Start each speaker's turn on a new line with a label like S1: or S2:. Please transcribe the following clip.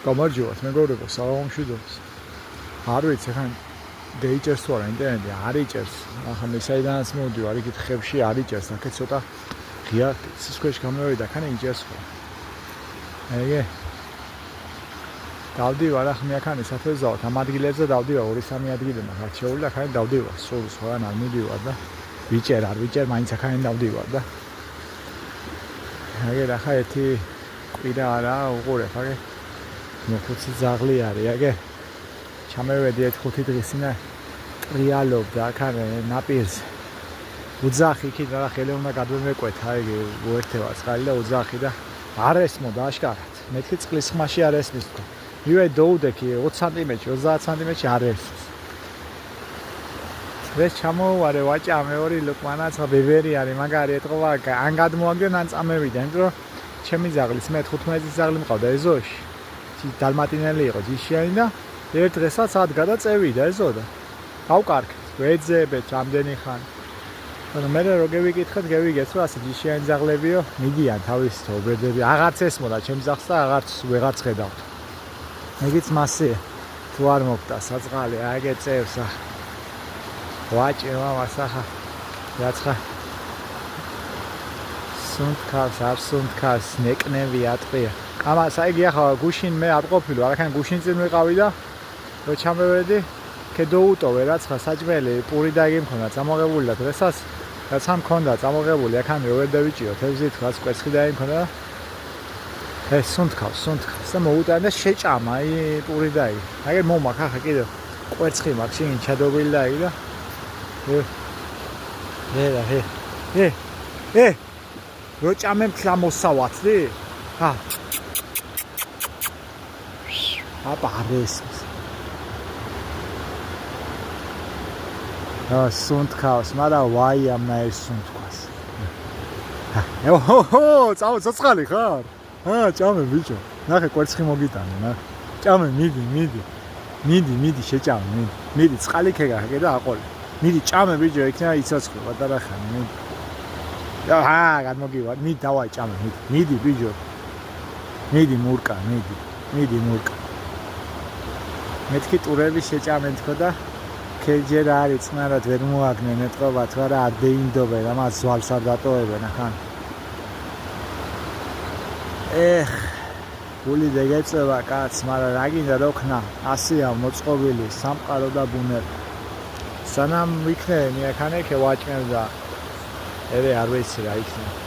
S1: გამარჯობათ, მეგობრებო, საღამომშვიდობის. არ ვიცი, ხან დეიჭერს თუ არა ინტერნეტი, არ იჭერს. ახლა მე საიდანაც მოვდივარ, იქით ხევში არ იჭერს, აქეთ ცოტა ღია სისქეში გამოვიდა, ხან იჭერს ხო. ეგე დავდივარ, ახლა მე აქ საფეზავთ, ამ ადგილებზე დავდივარ, 2-3 ადგილი მაქვს არჩეული და ხან დავდივარ, სულ სხვაგან არ მივდივარ და ვიჭერ, არ ვიჭერ, მაინც აქ დავდივარ და ეგე ახლა ერთი კვირა არა, უყურებ, აგე მოხუცი ზაღლი არის, აგე ჩამევედი 5 დღის წინ ტრიალობდა აქ ნაპირზე. უძახი იქით რა ხელი უნდა გადმემეკვეთა, ეგ უერთება წყალი და უძახი და არ ესმოდა აშკარად. მეთქი წყლის ხმაში არ ესმის თქო. მივე დოუდექი 20 სანტიმეტრში, 30 სანტიმეტრში არ ესმის. ეს ჩამოვარე ვაჭა მეორე ლუკმანაც ბებერი არის, მაგარი ეთყობა, ან გადმოაგდენ ან წამევიდა, იმიტომ რომ ჩემი ზაღლის მე 15 ზაღლი მყავდა ეზოში. დალმატინელი იყო ჯიშიანი და ერთ დღესაც ადგა და წევიდა ეზოდა. გავკარგეთ, ვეძებეთ რამდენი ხანი. ანუ მე რო გევიკითხეთ, გევიგეთ, რომ ასე ჯიშიანი ზაღლებიო, მიდიან თავის თობერდები, აღარც ესმოდა ჩემ ზაღს და აღარც ვეღარც ხედავთ. მეგიც მასე თუ არ მოგდა საწყალი, აგე წევს ახლა. ვაჭი მამას ახლა რაცხა სუნთქავს, არ სუნთქავს, ნეკნევი ატყია. ამას აიგი ახლა გუშინ მე არ ყოფილი, არაქან გუშინ წინ ვიყავი და რო ჩამევედი, ქედოუტოვე რაცხა საჭმელი, პური და იგი მქონდა წამოღებული და დღესაც რაც ამ მქონდა წამოღებული, აქ ამე ვერ დავიჭირო, თევზით რაც კვერცხი და იგი მქონდა. ეს სუნთქავს და მოუტანე და შეჭამა, აი პური და იგი. აგერ მომაქ ახლა კიდევ კვერცხი მაქვს, შინ ჩადობილი და იგი და რო ჭამემ ხლა მოსავათდი? ჰა. აბა რესმის. სუნთქავს, მაგრამ ვაი ამნაირ სუნთქავს. ოჰო, ცოცხალი ხარ? ჭამე ბიჭო. ნახე კვერცხი მოგიტანე, ნახე. ჭამე, მიდი, შეჭამე, მიდი, წყალი ქეგახე და აყოლე. მიდი, ჭამე ბიჭო, იქნება იცოცხლო, პატარა ხანი, მიდი. გადმოგივარ, მიდი, დავაი, ჭამე, მიდი, ბიჭო. მიდი, მურკა, მიდი, მურკა. მეთქი ტურები შეჭამე თქო და ქეჯერ არის წნარად ვერ მოაგნენ ეთყობა თუ არა არ დეინდობენ, ამას ზვალს არ დატოვებენ ახან. გული დეგეწევა კაც, მაგრამ რა გინდა რო ქნა, ასია მოწყობილი, სამყარო და ბუნება. სანამ ვიქნები, მე ახანე ქევაჭმევ და ერე არ ვიცი რა იქნება.